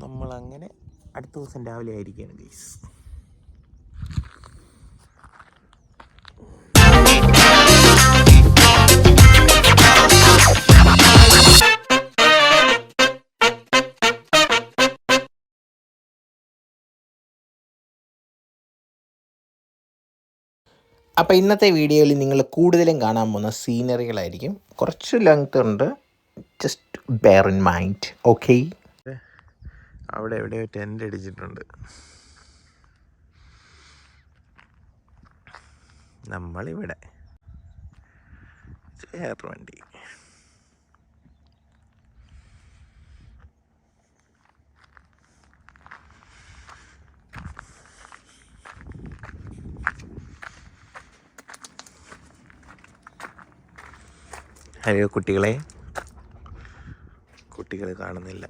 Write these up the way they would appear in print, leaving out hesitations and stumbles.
നമ്മളങ്ങനെ അടുത്ത ദിവസം രാവിലെ ആയിരിക്കുകയാണ് ഗൈസ്. അപ്പോൾ ഇന്നത്തെ വീഡിയോയിൽ നിങ്ങൾ കൂടുതലും കാണാൻ പോകുന്ന സീനറികളായിരിക്കും. കുറച്ച് ലെങ്ത് ഉണ്ട്, just bear in mind. Okay, അവിടെ എവിടെയോ ടെൻ്റ് അടിച്ചിട്ടുണ്ട്. നമ്മളിവിടെ ചേർ വണ്ടി. ഹലോ കുട്ടികളെ കാണുന്നില്ല.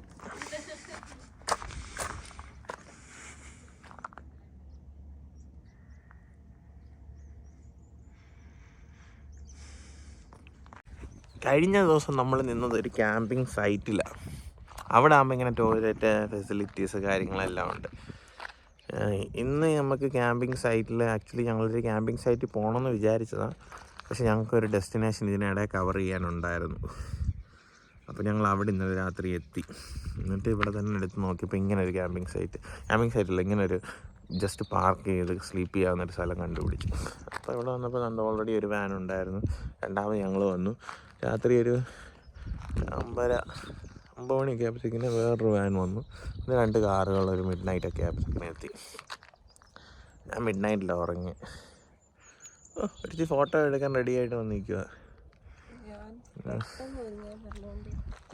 കഴിഞ്ഞ ദിവസം നമ്മൾ നിന്നത് ഒരു ക്യാമ്പിംഗ് സൈറ്റിലാണ്. അവിടെ ആകുമ്പോൾ ഇങ്ങനെ ടോയ്ലറ്റ് ഫെസിലിറ്റീസ് കാര്യങ്ങളെല്ലാം ഉണ്ട്. ഇന്ന് നമുക്ക് ക്യാമ്പിംഗ് സൈറ്റിൽ ആക്ച്വലി ഞങ്ങളൊരു ക്യാമ്പിംഗ് സൈറ്റിൽ പോകണമെന്ന് വിചാരിച്ചതാണ്. പക്ഷെ ഞങ്ങൾക്കൊരു ഡെസ്റ്റിനേഷൻ ഇതിനിടെ കവർ ചെയ്യാനുണ്ടായിരുന്നു. അപ്പോൾ ഞങ്ങൾ അവിടെ ഇന്നലെ രാത്രി എത്തി. എന്നിട്ട് ഇവിടെ തന്നെ എടുത്ത് നോക്കിയപ്പോൾ ഇങ്ങനെ ഒരു ക്യാമ്പിംഗ് സൈറ്റിൽ ഇങ്ങനെ ഒരു ജസ്റ്റ് പാർക്ക് ചെയ്ത് സ്ലീപ്പ് ചെയ്യാവുന്നൊരു സ്ഥലം കണ്ടുപിടിച്ചു. അപ്പോൾ ഇവിടെ വന്നപ്പോൾ നമ്മൾ ഓൾറെഡി ഒരു വാൻ ഉണ്ടായിരുന്നു. രണ്ടാമത് ഞങ്ങൾ വന്നു. രാത്രി ഒരു 9 മണിയൊക്കെ ആയപ്പോഴത്തേക്കിന് വേറൊരു വാൻ വന്നു. പിന്നെ 2 കാറുകൾ ഒരു മിഡ് നൈറ്റൊക്കെ ആയപ്പോഴത്തേക്കിനെ എത്തി. ഞാൻ മിഡ് നൈറ്റിലാണ് ഉറങ്ങി. ഒരു ഫോട്ടോ എടുക്കാൻ റെഡി ആയിട്ട് വന്നിരിക്കുക.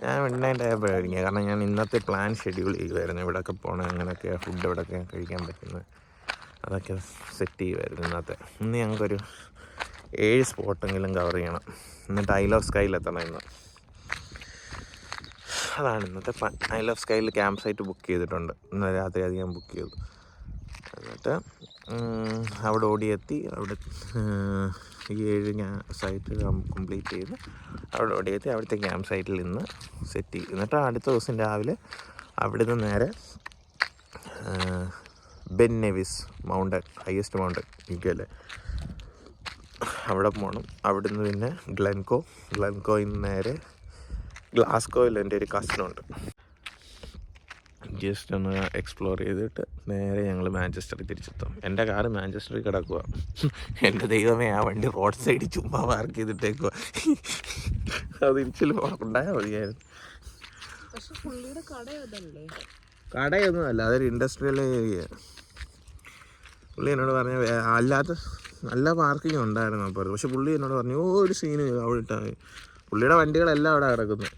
ഞാൻ മിഡ് നൈറ്റ് ആയപ്പോഴാണ് ഒരുങ്ങിയ. കാരണം ഞാൻ ഇന്നത്തെ പ്ലാൻ ഷെഡ്യൂൾ ചെയ്യുമായിരുന്നു. ഇവിടെയൊക്കെ പോകണം, അങ്ങനെയൊക്കെ ഫുഡ് ഇവിടെയൊക്കെ കഴിക്കാൻ പറ്റുന്നത് അതൊക്കെ സെറ്റ് ചെയ്യുമായിരുന്നു ഇന്നത്തെ. ഇന്ന് ഞങ്ങൾക്കൊരു 7 സ്പോട്ടെങ്കിലും കവർ ചെയ്യണം. എന്നിട്ട് ഐ ലവ് സ്കൈയിലെത്തണം ഇന്ന്. അതാണ് ഇന്നത്തെ പ്ലാൻ. ഐ ലവ് സ്കൈയിൽ ക്യാമ്പ് സൈറ്റ് ബുക്ക് ചെയ്തിട്ടുണ്ട്. ഇന്നലെ രാത്രി അധികം ബുക്ക് ചെയ്തു. എന്നിട്ട് അവിടെ ഓടിയെത്തി. അവിടെ ഈ 7 സൈറ്റ് കംപ്ലീറ്റ് ചെയ്ത് അവിടെ ഓടിയെത്തി. അവിടുത്തെ ക്യാമ്പ് സൈറ്റിൽ നിന്ന് സെറ്റ് ചെയ്യും. എന്നിട്ട് അടുത്ത ദിവസം രാവിലെ അവിടെ നിന്ന് നേരെ Ben Nevis mountain, highest mountain യുകെയിലെ, അവിടെ പോകണം. അവിടെ നിന്ന് പിന്നെ ഗ്ലെൻകോയിൽ നിന്ന് നേരെ ഗ്ലാസ്ഗോയിൽ എൻ്റെ ഒരു കസിനുണ്ട്. ജസ്റ്റ് ഒന്ന് എക്സ്പ്ലോർ ചെയ്തിട്ട് നേരെ ഞങ്ങൾ മാഞ്ചസ്റ്ററിൽ തിരിച്ചെത്തും. എൻ്റെ കാറ് മാഞ്ചസ്റ്ററിൽ കിടക്കുക. എൻ്റെ ദൈവമേ, ആ വണ്ടി റോഡ് സൈഡിൽ ചുമ്മാ പാർക്ക് ചെയ്തിട്ടേക്കുക. അത് തിരിച്ചിൽ ഉണ്ടായാൽ മതിയായിരുന്നു. കടയൊന്നും അല്ല, അതൊരു ഇൻഡസ്ട്രിയൽ ഏരിയ. പുള്ളി എന്നോട് പറഞ്ഞ അല്ലാത്ത നല്ല പാർക്കിംഗ് ഉണ്ടായിരുന്നു അപ്പോൾ. പക്ഷെ പുള്ളി എന്നോട് പറഞ്ഞു ഒരു സീന് അവിടെ ഇട്ടാൽ. പുള്ളിയുടെ വണ്ടികളെല്ലാം അവിടെ കിടക്കുന്നു.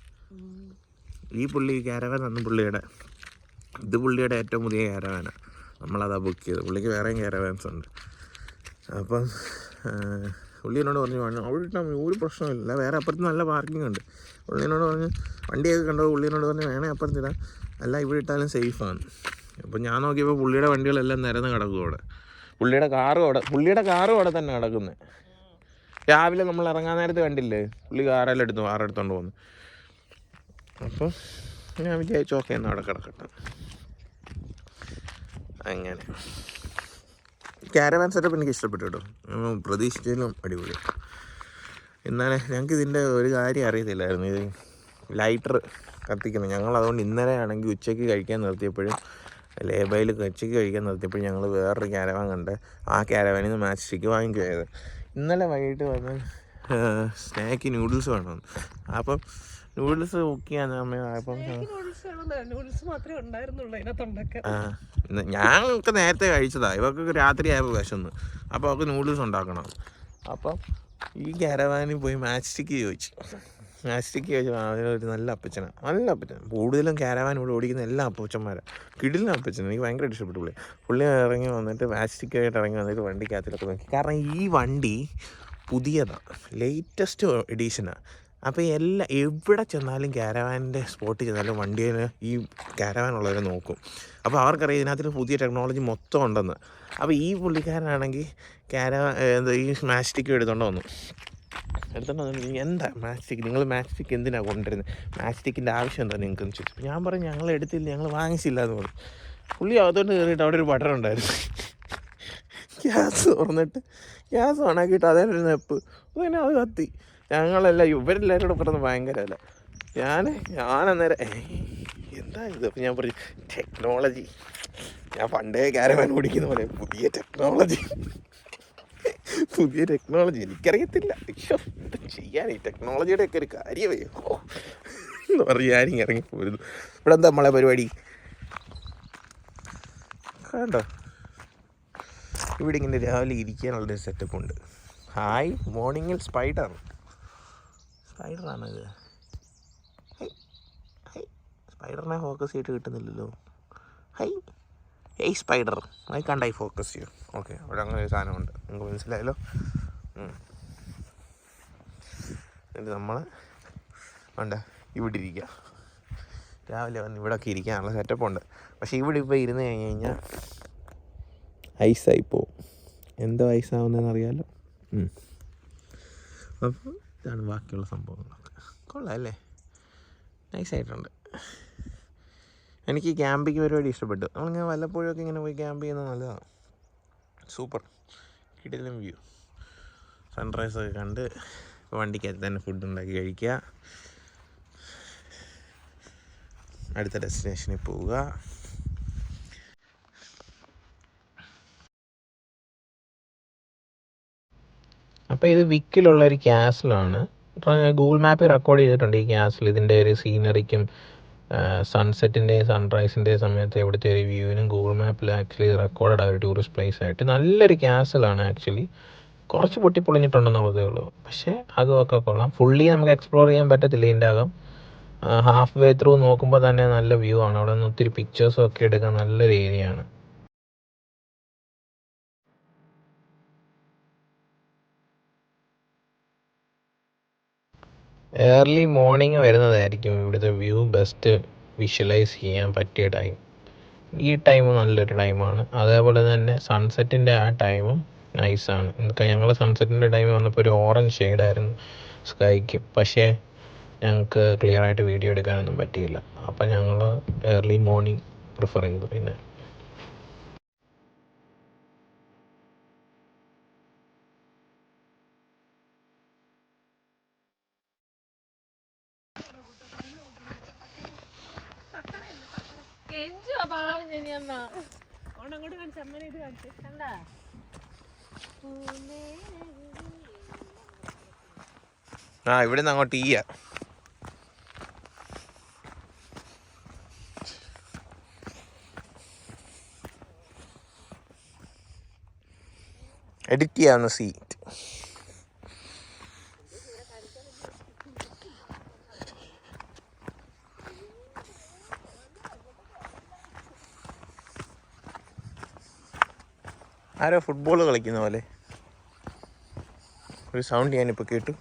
ഈ ക്യാരവാൻ അന്ന് ഇത് പുള്ളിയുടെ ഏറ്റവും പുതിയ ക്യാരവാനാണ്. നമ്മളതാ ബുക്ക് ചെയ്തത്. പുള്ളിക്ക് വേറെയും ക്യാരവാൻസ് ഉണ്ട്. അപ്പം പുള്ളി എന്നോട് പറഞ്ഞു അവിടെ ഇട്ടാൽ ഒരു പ്രശ്നമില്ല, വേറെ അപ്പുറത്ത് നല്ല പാർക്കിംഗ് ഉണ്ട്. പുള്ളി എന്നോട് പറഞ്ഞു വണ്ടിയൊക്കെ കണ്ടോ. പുള്ളി എന്നോട് പറഞ്ഞു വേണേ അപ്പുറത്തിടാം, അല്ല ഇവിടെ ഇട്ടാലും സേഫാണ്. അപ്പോൾ ഞാൻ നോക്കിയപ്പോൾ പുള്ളിയുടെ വണ്ടികളെല്ലാം നിരന്ന് കിടക്കും അവിടെ. പുള്ളിയുടെ കാറും അവിടെ തന്നെ കിടക്കുന്നത്. രാവിലെ നമ്മൾ ഇറങ്ങാൻ നേരത്ത് കണ്ടില്ലേ, പുള്ളി കാറെടുത്തോണ്ട് പോകുന്നു. അപ്പോൾ ഞാൻ വിചാരിച്ചു ഓക്കെ എന്നാൽ അവിടെ കിടക്കട്ടെ. അങ്ങനെ ക്യാരവാൻ സെറ്റപ്പ് എനിക്ക് ഇഷ്ടപ്പെട്ടു കേട്ടോ. പ്രതീക്ഷിച്ചതിലും അടിപൊളി. എന്നാലേ ഞങ്ങൾക്ക് ഇതിൻ്റെ ഒരു കാര്യം അറിയത്തില്ലായിരുന്നു, ഇത് ലൈറ്റർ കത്തിക്കണം. ഞങ്ങളതുകൊണ്ട് ഇന്നലെ ആണെങ്കിൽ ഉച്ചയ്ക്ക് കഴിക്കാൻ നിർത്തിയപ്പോഴും ലേബയിൽ ഉച്ചയ്ക്ക് കഴിക്കാൻ നിർത്തിയപ്പോഴും ഞങ്ങൾ വേറൊരു ക്യാരവാൻ കണ്ട് ആ ക്യാരവാനിൽ നിന്ന് മാച്ച് സ്റ്റിക്ക് വാങ്ങിക്കുമായത്. ഇന്നലെ വൈകിട്ട് വന്ന് സ്നാക്ക് നൂഡിൽസ് വേണം. അപ്പം നൂഡിൽസ് ബുക്ക് ചെയ്യാൻ സമയമായപ്പം ഞങ്ങൾക്ക് നേരത്തെ കഴിച്ചതാണ്. ഇവർക്ക് രാത്രി ആയപ്പോൾ വിശന്ന്. അപ്പോൾ അവർക്ക് നൂഡിൽസ് ഉണ്ടാക്കണം. അപ്പം ഈ ക്യാരവാനിൽ പോയി മാച്ച് സ്റ്റിക്ക് ചോദിച്ചു. അതിനൊരു നല്ല അപ്പച്ചൻ. കൂടുതലും ക്യാരവാൻ ഇവിടെ ഓടിക്കുന്ന എല്ലാ അപ്പച്ചന്മാരാണ്. കിടിലൻ അപ്പച്ചൻ. എനിക്ക് ഭയങ്കരമായിട്ട് ഇഷ്ടപ്പെട്ടു. പുള്ളി ഇറങ്ങി വന്നിട്ട് മാച്ച് സ്റ്റിക്കായിട്ട് ഇറങ്ങി വന്നിട്ട് വണ്ടിക്കകത്തിലൊക്കെ നോക്കി. കാരണം ഈ വണ്ടി പുതിയതാണ്, ലേറ്റസ്റ്റ് എഡീഷനാണ്. അപ്പോൾ എവിടെ ചെന്നാലും ക്യാരവാനിൻ്റെ സ്പോട്ടിൽ ചെന്നാലും വണ്ടിയിൽ ഈ ക്യാരവാനുള്ളവരെ നോക്കും. അപ്പോൾ അവർക്കറിയാം ഇതിനകത്ത് പുതിയ ടെക്നോളജി മൊത്തം ഉണ്ടെന്ന്. അപ്പോൾ ഈ പുള്ളിക്കാരനാണെങ്കിൽ ഈ മാച്ച് സ്റ്റിക്ക് എടുത്തുകൊണ്ട് വന്നു. എടുത്തോണ്ട് എന്താ മാച്ച് സ്റ്റിക്ക്, നിങ്ങൾ മാച്ച് സ്റ്റിക്ക് എന്തിനാണ് കൊണ്ടുവരുന്നത്, മാച്ച് സ്റ്റിക്കിൻ്റെ ആവശ്യം എന്താ നിങ്ങൾക്കെന്ന് ചോദിച്ചു. ഞാൻ പറഞ്ഞു ഞങ്ങൾ എടുത്തില്ല, ഞങ്ങൾ വാങ്ങിച്ചില്ല എന്ന് പറഞ്ഞു. പുള്ളി അതുകൊണ്ട് കയറിയിട്ട് അവിടെ ഒരു ബട്ടൺ ഉണ്ടായിരുന്നു, ഗ്യാസ് തുറന്നിട്ട് ഗ്യാസ് ഓണാക്കിയിട്ട് അതേ ഒരു നെപ്പ് പിന്നെ അത് കത്തി. ഞങ്ങളെല്ലാം ഇവരെല്ലാവരും കൂടെ പറഞ്ഞ് ഭയങ്കരമല്ല. ഞാനന്നേരം എന്താ ഇത്. അപ്പം ഞാൻ പറഞ്ഞു ടെക്നോളജി, ഞാൻ പണ്ടേ കാരവാൻ ഓടിക്കുന്ന പോലെ പുതിയ ടെക്നോളജി എനിക്കറിയത്തില്ല. എന്താ ചെയ്യാൻ ഈ ടെക്നോളജിയുടെ ഒക്കെ ഒരു കാര്യമേ എന്ന് പറഞ്ഞ് ഞാനിങ്ങനെ ഇറങ്ങിപ്പോരുന്നു. ഇവിടെ എന്താ നമ്മളെ പരിപാടി കണ്ടോ? ഇവിടെ ഇങ്ങനെ രാവിലെ ഇരിക്കാനുള്ളൊരു സെറ്റപ്പ് ഉണ്ട്. ഹായ് മോർണിംഗിൽ സ്പൈഡറാണിത്. സ്പൈഡറിനെ ഫോക്കസ് ചെയ്തിട്ട് കിട്ടുന്നില്ലല്ലോ. ഹേയ് സ്പൈഡർ, ഐ കണ്ട് ഐ ഫോക്കസ് ചെയ്യൂ. ഓക്കെ, അവിടെ അങ്ങനെ ഒരു സാധനമുണ്ട്, നിങ്ങൾക്ക് മനസ്സിലായല്ലോ. എന്നിട്ട് നമ്മൾ ഇവിടെ ഇരിക്കുക. രാവിലെ വന്ന് ഇവിടെയൊക്കെ ഇരിക്കാനുള്ള സെറ്റപ്പുണ്ട്. പക്ഷേ ഇവിടെ ഇപ്പോൾ ഇരുന്ന് കഴിഞ്ഞ് കഴിഞ്ഞാൽ ഐസായി പോവും. എന്തോ ഐസാവുന്നതെന്ന് അറിയാമല്ലോ. അപ്പോൾ ഇതാണ് ബാക്കിയുള്ള സംഭവങ്ങളൊക്കെ. കൊള്ളാം അല്ലേ, നൈസായിട്ടുണ്ട്. എനിക്ക് ക്യാമ്പിങ് പരിപാടി ഇഷ്ടപ്പെട്ടു. നമ്മളിങ്ങനെ വല്ലപ്പോഴൊക്കെ ഇങ്ങനെ പോയി ക്യാമ്പ് ചെയ്യുന്നത് നല്ലതാണ്. സൂപ്പർ കിടിലൻ വ്യൂ, സൺറൈസൊക്കെ കണ്ട് വണ്ടിക്കകത്ത് തന്നെ ഫുഡ് ഉണ്ടാക്കി കഴിക്കുക, അടുത്ത ഡെസ്റ്റിനേഷനിൽ പോവുക. അപ്പോൾ ഇത് വിക്കിലുള്ളൊരു ക്യാസിലാണ്. ഗൂഗിൾ മാപ്പിൽ റെക്കോർഡ് ചെയ്തിട്ടുണ്ട് ഈ ക്യാസിൽ ഇതിൻ്റെ ഒരു സീനറിക്കും സൺസെറ്റിൻ്റെയും സൺറൈസിൻ്റെയും സമയത്ത് ഇവിടുത്തെ ഒരു വ്യൂവിനും ഗൂഗിൾ മാപ്പിൽ ആക്ച്വലി റെക്കോർഡഡ് ആ ഒരു ടൂറിസ്റ്റ് പ്ലേസ് ആയിട്ട്. നല്ലൊരു ക്യാസലാണ് ആക്ച്വലി. കുറച്ച് പൊട്ടിപ്പൊളിഞ്ഞിട്ടുണ്ടെന്നുള്ളതേ ഉള്ളൂ, പക്ഷേ അതുമൊക്കെ കൊള്ളാം. ഫുള്ളി നമുക്ക് എക്സ്പ്ലോർ ചെയ്യാൻ പറ്റത്തില്ല ഇതിൻ്റെ അകം. ഹാഫ് വേ ത്രൂ നോക്കുമ്പോൾ തന്നെ നല്ല വ്യൂ ആണ്. അവിടെ നിന്ന് ഒത്തിരി പിക്ചേഴ്സും ഒക്കെ എടുക്കാൻ നല്ലൊരു ഏരിയ ആണ്. ഏർലി മോർണിംഗ് വരുന്നതായിരിക്കും ഇവിടുത്തെ വ്യൂ ബെസ്റ്റ് വിഷ്വലൈസ് ചെയ്യാൻ പറ്റിയ ടൈം. ഈ ടൈം നല്ലൊരു ടൈമാണ്. അതേപോലെ തന്നെ സൺസെറ്റിൻ്റെ ആ ടൈമും നൈസാണ്. ഞങ്ങൾ സൺസെറ്റിൻ്റെ ടൈം വന്നപ്പോൾ ഒരു ഓറഞ്ച് ഷെയ്ഡായിരുന്നു സ്കൈക്ക്, പക്ഷേ ഞങ്ങൾക്ക് ക്ലിയർ ആയിട്ട് വീഡിയോ എടുക്കാനൊന്നും പറ്റിയില്ല. അപ്പം ഞങ്ങൾ ഏർലി മോർണിംഗ് പ്രിഫർ ചെയ്തു. പിന്നെ ഇവിടെ നിന്ന് അങ്ങോട്ട് ഈയ എഡിറ്റ് ചെയ്യാവുന്ന സീറ്റ്. ആരോ ഫുട്ബോൾ കളിക്കുന്ന പോലെ ഒരു സൗണ്ട് ഞാനിപ്പോൾ കേട്ടു.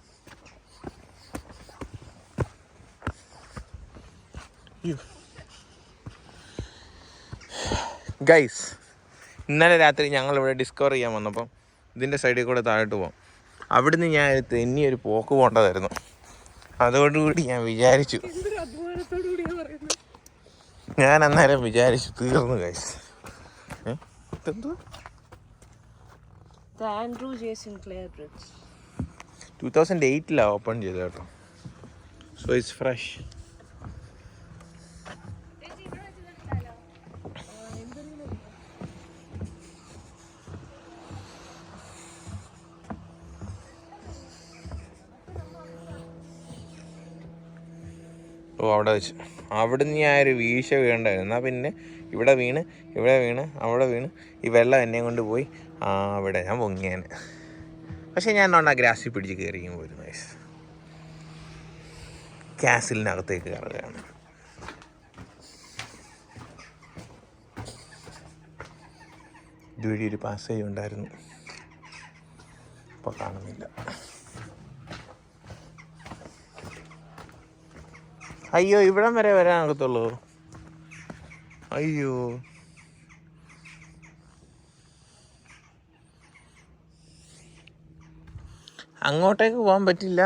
ഗൈസ്, ഇന്നലെ രാത്രി ഞങ്ങളിവിടെ ഡിസ്കവർ ചെയ്യാൻ വന്നപ്പം ഇതിൻ്റെ സൈഡിൽ കൂടെ താഴോട്ട് പോകാം. അവിടുന്ന് ഞാൻ ഇനിയൊരു പോക്ക് പോകേണ്ടതായിരുന്നു. അതോടുകൂടി ഞാൻ വിചാരിച്ചു, ഞാൻ അന്നേരം വിചാരിച്ചു തീർന്നു ഗൈസ്. എന്തുവാ 2008 ഓപ്പൺ ചെയ്ത കേട്ടോ. So it's fresh. അവിടെ വെച്ച് അവിടുന്ന് ഞാൻ ഒരു വീഴ്ച വീണ്ടായിരുന്നു. എന്നാൽ പിന്നെ ഇവിടെ വീണ് അവിടെ വീണ് ഈ വെള്ളം എന്നെ കൊണ്ട് പോയി അവിടെ ഞാൻ പൊങ്ങിയാണ്. പക്ഷേ ഞാൻ ആ ഗ്രാസിൽ പിടിച്ച് കയറിയും പോയിരുന്നു. ക്യാസിലിനകത്തേക്ക് കയറുകയാണ്. ഇതുവഴി ഒരു പാസേജ് ഉണ്ടായിരുന്നു, ഇപ്പോൾ കാണുന്നില്ല. അയ്യോ, ഇവിടം വരെ വരാനാകത്തുള്ളൂ. അയ്യോ, അങ്ങോട്ടേക്ക് പോകാൻ പറ്റില്ല.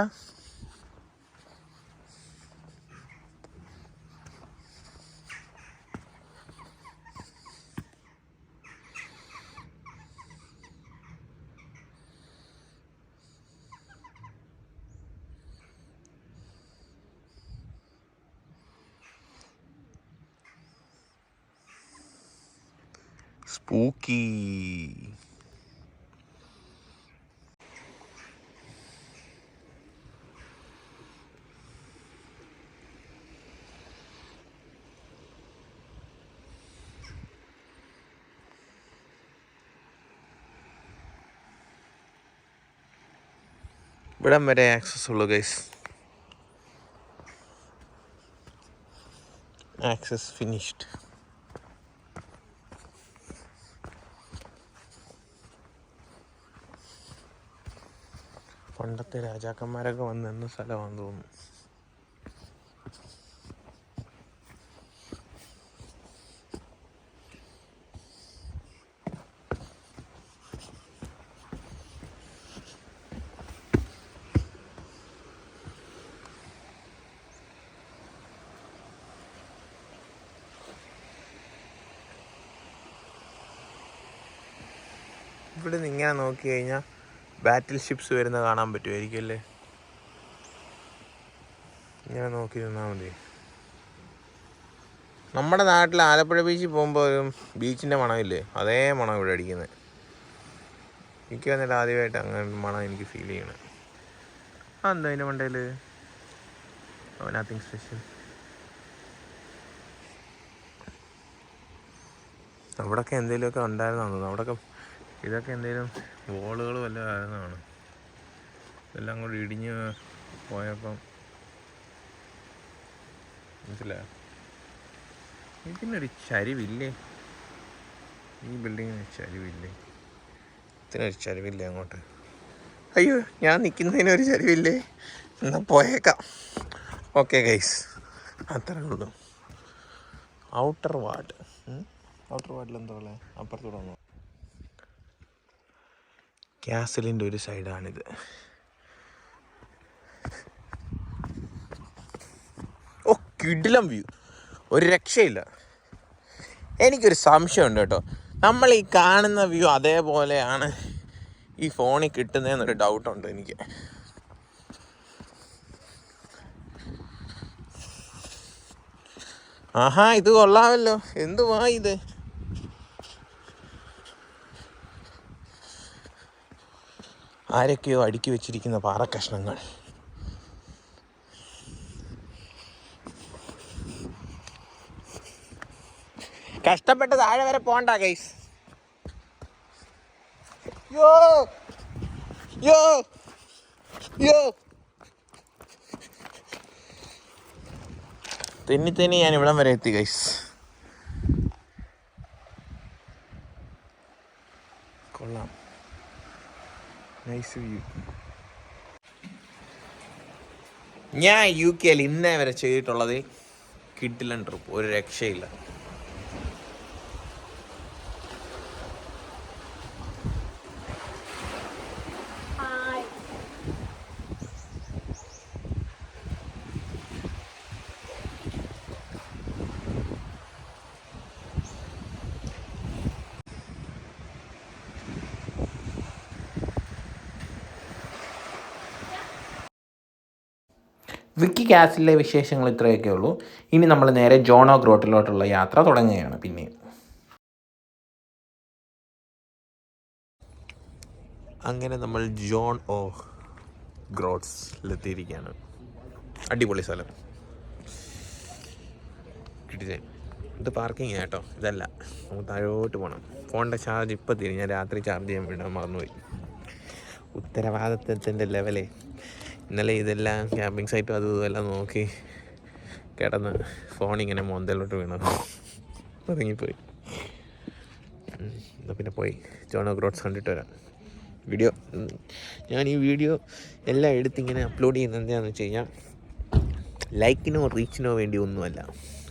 സ്പൂക്കി. ഇവിടം വരെ ആക്സസ് ഉള്ളൂ ഗൈസ്. Access finished. പണ്ടത്തെ രാജാക്കന്മാരൊക്കെ വന്നിരുന്ന സ്ഥലമാണെന്ന് തോന്നുന്നു. ഇവിടെ നിന്ന് ഇങ്ങനെ നോക്കി കഴിഞ്ഞാൽ ബാറ്റിൽ ഷിപ്സ് വരുന്ന കാണാൻ പറ്റുമായിരിക്കും അല്ലേ? ഇങ്ങനെ നോക്കി നിന്നാൽ മതി. നമ്മുടെ നാട്ടിൽ ആലപ്പുഴ ബീച്ചിൽ പോകുമ്പോൾ ഒരു ബീച്ചിൻ്റെ മണമില്ലേ, അതേ മണം ഇവിടെ അടിക്കുന്നത്. എനിക്ക് വന്നിട്ട് ആദ്യമായിട്ട് അങ്ങനെ മണം എനിക്ക് ഫീൽ ചെയ്യണം. എന്താ അതിൻ്റെ മണ്ടയിൽ? Nothing special. അവിടെയൊക്കെ എന്തെങ്കിലുമൊക്കെ ഉണ്ടായിരുന്നതാണ്. അവിടെയൊക്കെ ഇതൊക്കെ എന്തെങ്കിലും വോളുകൾ വല്ലതും ആയിരുന്നതാണ്. ഇതെല്ലാം കൂടി ഇടിഞ്ഞ് പോയപ്പം മനസ്സിലായോ? ഇതിനൊരു ചരിവില്ലേ? ഈ ബിൽഡിങ്ങിന് ചരിവില്ലേ? ഇതിനൊരു ചരിവില്ലേ അങ്ങോട്ട്? അയ്യോ, ഞാൻ നിൽക്കുന്നതിനൊരു ചരിവില്ലേ? എന്നാൽ പോയേക്കാം. ഓക്കെ ഗൈസ്, അത്രേ ഉള്ളൂ. Outer ward. ഔട്ടർ വാർഡിൽ എന്താ ഉള്ളത്? അപ്പുറത്തൂടെ വന്നു. കാസലിൻ്റെ ഒരു സൈഡാണിത്. ഓ, കിടിലം വ്യൂ, ഒരു രക്ഷയില്ല. എനിക്കൊരു സംശയമുണ്ട് കേട്ടോ, നമ്മൾ ഈ കാണുന്ന വ്യൂ അതേപോലെയാണ് ഈ ഫോണിൽ കിട്ടുന്നതെന്നൊരു ഡൗട്ടുണ്ട് എനിക്ക്. ആഹാ, ഇത് കൊള്ളാമല്ലോ. എന്തുവാ ഇത്? ആരൊക്കെയോ അടുക്കി വെച്ചിരിക്കുന്ന പാറക്കഷ്ണങ്ങൾ. കഷ്ടപ്പെട്ട് താഴെ വരെ പോണ്ട ഗൈസ്. യോ യോ യോ തെന്നി ഞാൻ ഇവിടം വരെ എത്തി ഗൈസ്. കൊള്ളാം, നൈസ് വ്യൂ. ഞാൻ UK ഇന്നേ വരെ ചെയ്തിട്ടുള്ളത് കിഡിലൻ ട്രിപ്പ്, ഒരു രക്ഷയില്ല. വിക്കി കാസിലെ വിശേഷങ്ങൾ ഇത്രയൊക്കെ ഉള്ളൂ. ഇനി നമ്മൾ നേരെ ജോൺ ഓ ഗ്രോട്ടിലോട്ടുള്ള യാത്ര തുടങ്ങുകയാണ്. പിന്നെ അങ്ങനെ നമ്മൾ ജോൺ ഓ ഗ്രോട്ട്സിലെത്തിയിരിക്കുകയാണ്. അടിപൊളി സ്ഥലം. കിട്ടിയ ഇത് പാർക്കിംഗ് കേട്ടോ, ഇതല്ല. നമുക്ക് താഴോട്ട് പോകണം. ഫോണിൻ്റെ ചാർജ് ഇപ്പം തീരും. ഞാൻ രാത്രി ചാർജ് ചെയ്യാൻ വിടാൻ മറന്നുപോയി. ഉത്തരവാദിത്വത്തിൻ്റെ ലെവലേ. ഇന്നലെ ഇതെല്ലാം ക്യാമ്പിംഗ് സൈറ്റും അതും ഇതെല്ലാം നോക്കി കിടന്ന് ഫോണിങ്ങനെ മോന്തയിലോട്ട് വീണു, ഇറങ്ങിപ്പോയി. എന്നാൽ പിന്നെ പോയി ജോൺ ഓ ഗ്രോട്ട്സ് കണ്ടിട്ട് വരാം. ഞാൻ ഈ വീഡിയോ എല്ലാം എടുത്തിങ്ങനെ അപ്ലോഡ് ചെയ്യുന്നത് എന്താണെന്ന് വെച്ച് കഴിഞ്ഞാൽ ലൈക്കിനോ റീച്ചിനോ വേണ്ടി ഒന്നുമല്ല,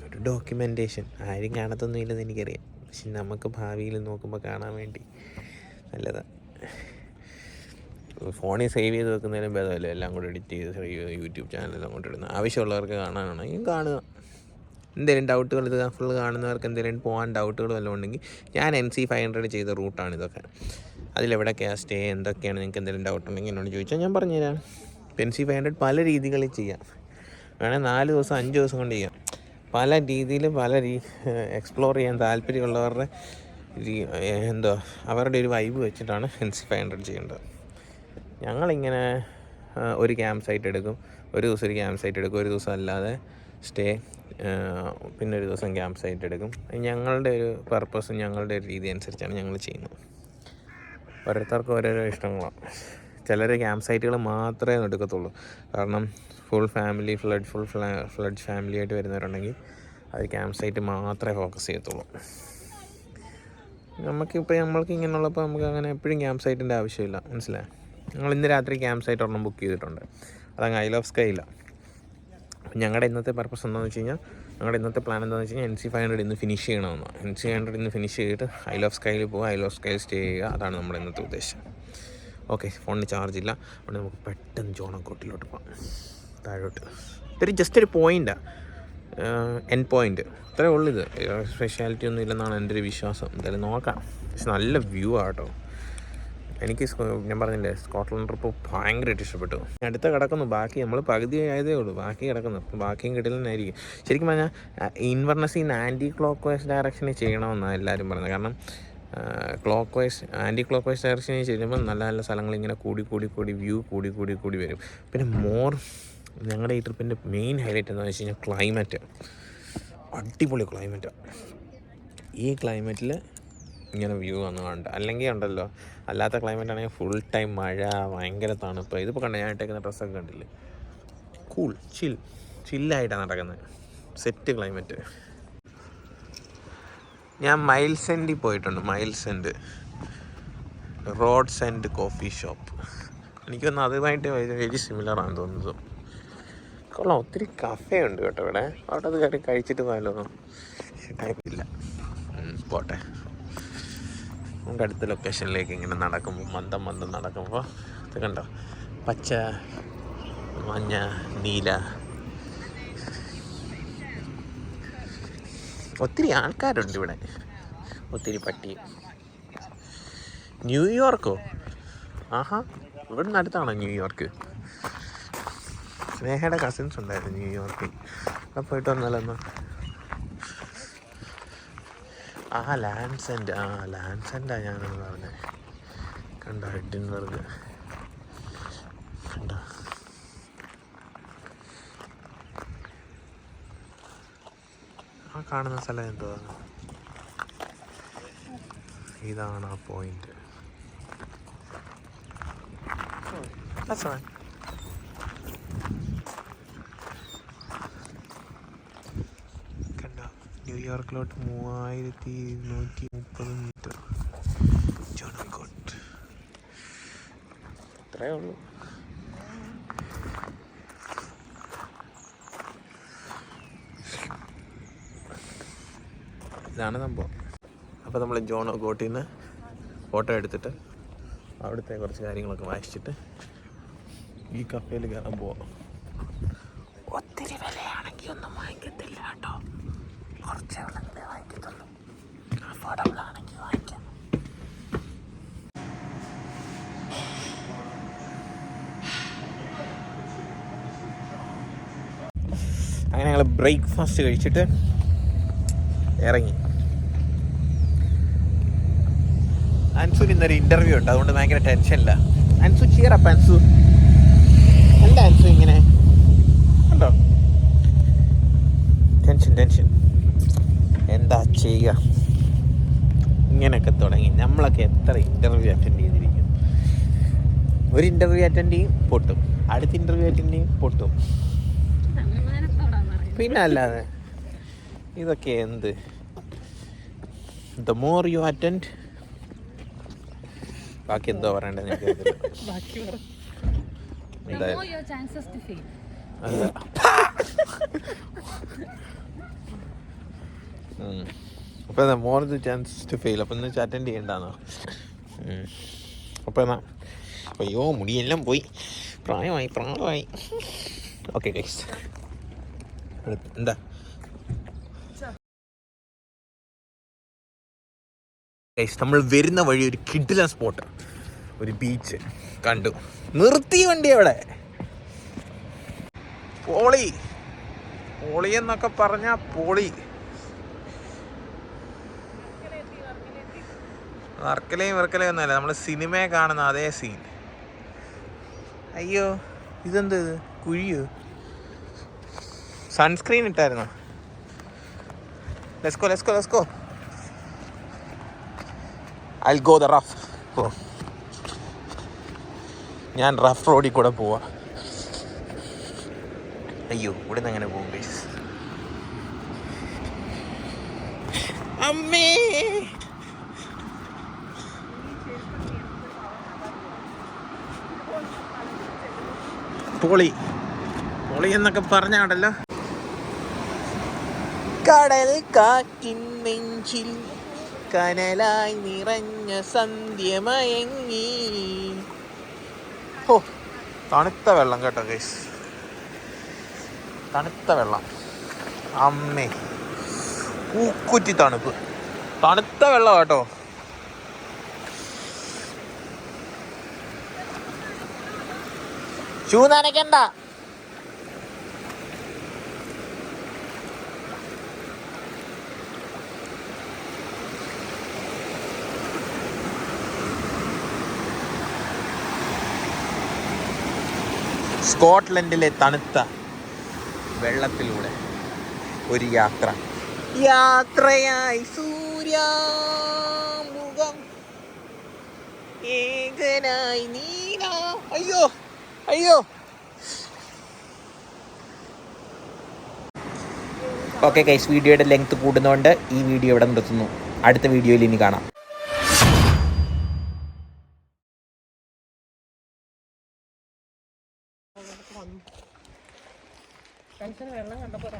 ഒരു ഡോക്യുമെൻറ്റേഷൻ. ആരും കാണത്തൊന്നും ഇല്ലെന്ന് എനിക്കറിയാം, പക്ഷെ നമുക്ക് ഭാവിയിൽ നോക്കുമ്പോൾ കാണാൻ വേണ്ടി നല്ലതാണ്. ഫോണിൽ സേവ് ചെയ്ത് വെക്കുന്നതിനും ഭേദമല്ലേ എല്ലാം കൂടെ എഡിറ്റ് ചെയ്ത് യൂട്യൂബ് ചാനലെല്ലാം കൊണ്ട് ഇടുന്നത്. ആവശ്യമുള്ളവർക്ക് കാണാനാണെങ്കിൽ കാണുക. എന്തെങ്കിലും ഡൗട്ടുകൾ ഇത് ഫുള്ള് കാണുന്നവർക്ക് എന്തെങ്കിലും പോകാൻ ഡൗട്ടുകൾ വല്ലതും ഉണ്ടെങ്കിൽ ഞാൻ NC500 ചെയ്ത റൂട്ടാണ് ഇതൊക്കെ. അതിലെവിടെയൊക്കെയാണ് സ്റ്റേ, എന്തൊക്കെയാണ്, നിങ്ങൾക്ക് എന്തെങ്കിലും ഡൗട്ട് ഉണ്ടെങ്കിൽ എന്നോട് ചോദിച്ചാൽ ഞാൻ പറഞ്ഞുതരാം. NC500 പല രീതികളിൽ ചെയ്യാം. വേണേൽ 4 ദിവസം 5 ദിവസം കൊണ്ട് ചെയ്യാം. പല രീതിയിൽ എക്സ്പ്ലോർ ചെയ്യാൻ താല്പര്യമുള്ളവരുടെ അവരുടെ ഒരു വൈബ് വെച്ചിട്ടാണ് NC500 ചെയ്യേണ്ടത്. ഞങ്ങളിങ്ങനെ ഒരു ക്യാമ്പ് സൈറ്റ് എടുക്കും, ഒരു ദിവസം ഒരു ക്യാമ്പ് സൈറ്റ് എടുക്കും, ഒരു ദിവസം അല്ലാതെ സ്റ്റേ, പിന്നെ ഒരു ദിവസം ക്യാമ്പ് സൈറ്റ് എടുക്കും. ഞങ്ങളുടെ ഒരു പർപ്പസും ഞങ്ങളുടെ ഒരു രീതി അനുസരിച്ചാണ് ഞങ്ങൾ ചെയ്യുന്നത്. ഓരോരുത്തർക്കും ഓരോരോ ഇഷ്ടങ്ങളാണ്. ചിലർ ക്യാമ്പ് സൈറ്റുകൾ മാത്രമേ എടുക്കത്തുള്ളൂ. കാരണം ഫുൾ ഫ്ലഡ് ഫാമിലി ആയിട്ട് വരുന്നവരുണ്ടെങ്കിൽ അത് ക്യാമ്പ് സൈറ്റ് മാത്രമേ ഫോക്കസ് ചെയ്യത്തുള്ളൂ. നമ്മൾക്ക് ഇങ്ങനെയുള്ളപ്പോൾ നമുക്ക് അങ്ങനെ എപ്പോഴും ക്യാമ്പ് സൈറ്റിൻ്റെ ആവശ്യമില്ല. മനസ്സിലായി? ഞങ്ങൾ ഇന്ന് രാത്രി ക്യാമ്പ് സൈറ്റ് ഒരെണ്ണം ബുക്ക് ചെയ്തിട്ടുണ്ട്. അതങ്ങ് ഐൽ ഓഫ് സ്കൈ ഇല്ല. ഞങ്ങളുടെ ഇന്നത്തെ പർപ്പസ് എന്താണെന്ന് വെച്ച് കഴിഞ്ഞാൽ, ഞങ്ങളുടെ ഇന്നത്തെ പ്ലാൻ എന്താണെന്ന് വെച്ച് കഴിഞ്ഞാൽ NC500 ഇന്ന് ഫിനിഷ് ചെയ്യണമെന്നാണ്. NC500 ഇന്ന് ഫിനിഷ് ചെയ്തിട്ട് ഐൽ ഓഫ് സ്കൈയിൽ പോകുക, ഐൽ ഓഫ് സ്കൈയിൽ സ്റ്റേ ചെയ്യുക. അതാണ് നമ്മുടെ ഇന്നത്തെ ഉദ്ദേശം. ഓക്കെ, ഫോണിന് ചാർജ് ഇല്ല. അതുകൊണ്ട് നമുക്ക് പെട്ടെന്ന് ജോണക്കോട്ടിലോട്ട് പോകാം. താഴോട്ട് ഇതൊരു ജസ്റ്റ് ഒരു പോയിൻ്റാണ്, എൻ പോയിൻ്റ്, അത്രേ ഉള്ളൂ. ഇത് സ്പെഷ്യാലിറ്റി ഒന്നും ഇല്ലെന്നാണ് എൻ്റെ ഒരു വിശ്വാസം. എന്തായാലും നോക്കാം. പക്ഷെ നല്ല വ്യൂ ആട്ടോ. എനിക്ക് ഞാൻ പറഞ്ഞില്ലേ, സ്കോട്ട്ലൻഡ് ട്രിപ്പ് ഭയങ്കരമായിട്ട് ഇഷ്ടപ്പെട്ടു. അടുത്ത കിടക്കുന്നു, ബാക്കി നമ്മൾ പകുതി ആയതേ ഉള്ളൂ, ബാക്കി കിടക്കുന്നു. അപ്പം ബാക്കിയും കിടലനായിരിക്കും. ശരിക്കും പറഞ്ഞാൽ ഇൻവർണസ് ആൻറ്റി ക്ലോക്ക് വൈസ് ഡയറക്ഷനിൽ ചെയ്യണമെന്നാണ് എല്ലാവരും പറയുന്നത്. കാരണം ആൻറ്റി ക്ലോക്ക് വൈസ് ഡയറക്ഷനിൽ ചെയ്യുമ്പോൾ നല്ല നല്ല സ്ഥലങ്ങൾ ഇങ്ങനെ കൂടി വ്യൂ കൂടി വരും. പിന്നെ ഞങ്ങളുടെ ഈ ട്രിപ്പിൻ്റെ മെയിൻ ഹൈലൈറ്റ് എന്താണെന്ന് വെച്ച് കഴിഞ്ഞാൽ ക്ലൈമറ്റ്. അടിപൊളി ക്ലൈമറ്റാണ്. ഈ ക്ലൈമറ്റിൽ ഇങ്ങനെ വ്യൂ വന്ന് കാണണ്ട. അല്ലെങ്കിൽ ഉണ്ടല്ലോ, അല്ലാത്ത ക്ലൈമറ്റ് ആണെങ്കിൽ ഫുൾ ടൈം മഴ, ഭയങ്കര തണുപ്പ്. ഇതിപ്പോൾ കണ്ട ഞാൻ ഇട്ടേക്കുന്ന ഡ്രസ്സൊക്കെ കണ്ടില്ലേ, കൂൾ ചില്ലായിട്ടാണ് നടക്കുന്നത്. Set climate. ഞാൻ മൈൽസ് എൻഡിൽ പോയിട്ടുണ്ട്. Miles End Roads and Coffee Shop. എനിക്കൊന്ന് അതുമായിട്ട് വെരി സിമിലറാണെന്ന് തോന്നുന്നത്. കൊള്ളാം, ഒത്തിരി കഫേ ഉണ്ട് കേട്ടോ ഇവിടെ. അവിടെ അത് കയറി കഴിച്ചിട്ട് പോയാലോ? ടൈമില്ല, പോട്ടെ. നമുക്ക് അടുത്ത ലൊക്കേഷനിലേക്ക് ഇങ്ങനെ നടക്കുമ്പോൾ മന്ദം നടക്കുമ്പോൾ ഇത് കണ്ടോ, പച്ച, മഞ്ഞ, നീല, ഒത്തിരി ആൾക്കാരുണ്ട് ഇവിടെ, ഒത്തിരി പട്ടി. ന്യൂയോർക്കോ? ആഹാ, ഇവിടെ നിന്ന് അടുത്താണോ ന്യൂയോർക്ക്? സ്നേഹയുടെ കസിൻസ് ഉണ്ടായിരുന്നു ന്യൂയോർക്കിൽ. അവിടെ പോയിട്ട് വന്നാലെന്നാ. ലാൻഡ്സെൻ്റാ ഞാനെന്ന് പറഞ്ഞത്. കണ്ടോ എഡിൻബർഗ്, കണ്ടോ? ആ കാണുന്ന സ്ഥലം എന്തോ, ഇതാണ് ആ പോയിന്റ്. കണ്ടോ, ന്യൂയോർക്കിലോട്ട് 3130 മീറ്റർ. ജോണക്കോട്ട് അത്രേ ഉള്ളൂ. ഇതാണ് സംഭവം. അപ്പോൾ നമ്മൾ ജോണക്കോട്ടിൽ നിന്ന് ഫോട്ടോ എടുത്തിട്ട് അവിടുത്തെ കുറച്ച് കാര്യങ്ങളൊക്കെ വായിച്ചിട്ട് ഈ കഫേയിൽ കയറാൻ പോവാം. ഒത്തിരി വിലയാണെങ്കിൽ ഒന്നും വാങ്ങിക്കത്തില്ല കേട്ടോ, കുറച്ചേ ഉള്ളെങ്കിലേ വാങ്ങിക്കത്തുള്ളൂ. അഫോർഡബിൾ ആണെങ്കിൽ വാങ്ങിക്കാം. അങ്ങനെ ഞങ്ങൾ ബ്രേക്ക്ഫാസ്റ്റ് കഴിച്ചിട്ട് ഇറങ്ങി. അൻസുന് ഇന്നൊരു ഇൻ്റർവ്യൂ ഉണ്ട്, അതുകൊണ്ട് ഭയങ്കര ടെൻഷനില്ല. അൻസു ചീറപ്പ. അൻസു എന്താ അൻസു ഇങ്ങനെ ഉണ്ടോ? ടെൻഷൻ എന്താ ചെയ്യുക? ഇങ്ങനെയൊക്കെ തുടങ്ങി. നമ്മളൊക്കെ എത്ര ഇൻ്റർവ്യൂ അറ്റൻഡ് ചെയ്തിരിക്കും. ഒരു ഇൻ്റർവ്യൂ അറ്റൻഡ് ചെയ്യും, പൊട്ടും. അടുത്ത ഇൻ്റർവ്യൂ അറ്റൻഡ് ചെയ്യും, പൊട്ടും. പിന്നെ അല്ലാതെ ഇതൊക്കെ എന്ത്? ദ മോർ യു അറ്റൻഡ്, ബാക്കി എന്തോ പറയണ്ടേ അപ്പൊ more the chances to fail. അപ്പൊ എന്ന് വെച്ചാൽ അറ്റൻഡ് ചെയ്യണ്ടാന്നോ? അപ്പൊ എന്നാ അയ്യോ മുടിയെല്ലാം പോയി, പ്രായമായി. ഓക്കെ ഗൈസ്, എന്താ ഗൈസ്, നമ്മൾ വരുന്ന വഴി ഒരു കിഡിലൻ സ്പോട്ട്, ഒരു ബീച്ച് കണ്ടു. നിർത്തി വണ്ടി അവിടെ. പോളി എന്നൊക്കെ പറഞ്ഞാ പോളി. വർക്കലയും ഒന്നുമല്ല, നമ്മൾ സിനിമയെ കാണുന്ന അതേ സീൻ. അയ്യോ ഇതെന്ത് കുഴിയോ? സൺസ്ക്രീൻ ഇട്ടായിരുന്നോ? Let's go. I'll go the rough. ഞാൻ റഫ് റോഡിൽ കൂടെ പോവാ. അയ്യോ ഇവിടെ നിന്ന് എങ്ങനെ പോകും ഗൈസ്? അമ്മേ, പോളി എന്നൊക്കെ പറഞ്ഞാടല്ലോ. കടൽ കാറ്റിൻ നെഞ്ചിൽ കനലായി നിറഞ്ഞ സന്ധ്യമയങ്ങി. ഓ തണുത്ത വെള്ളം കേട്ടോ ഗൈസ്, തണുത്ത വെള്ളം. അമ്മേ പൂക്കുറ്റി തണുപ്പ്, തണുത്ത വെള്ളം കേട്ടോ. ഷൂ നനയ്ക്കണ്ട. സ്കോട്ട്ലൻഡിലെ തണുത്ത വെള്ളത്തിലൂടെ ഒരു യാത്രയായി സൂര്യാമുഖം ഏകനായി നീല. അയ്യോ ഓക്കെ ഗൈസ്, വീഡിയോയുടെ ലെങ്ത് കൂടുന്നതുകൊണ്ട് ഈ വീഡിയോ ഇവിടെ നിർത്തുന്നു. അടുത്ത വീഡിയോയിൽ ഇനി കാണാം. വെള്ളം കണ്ടപ്പോൾ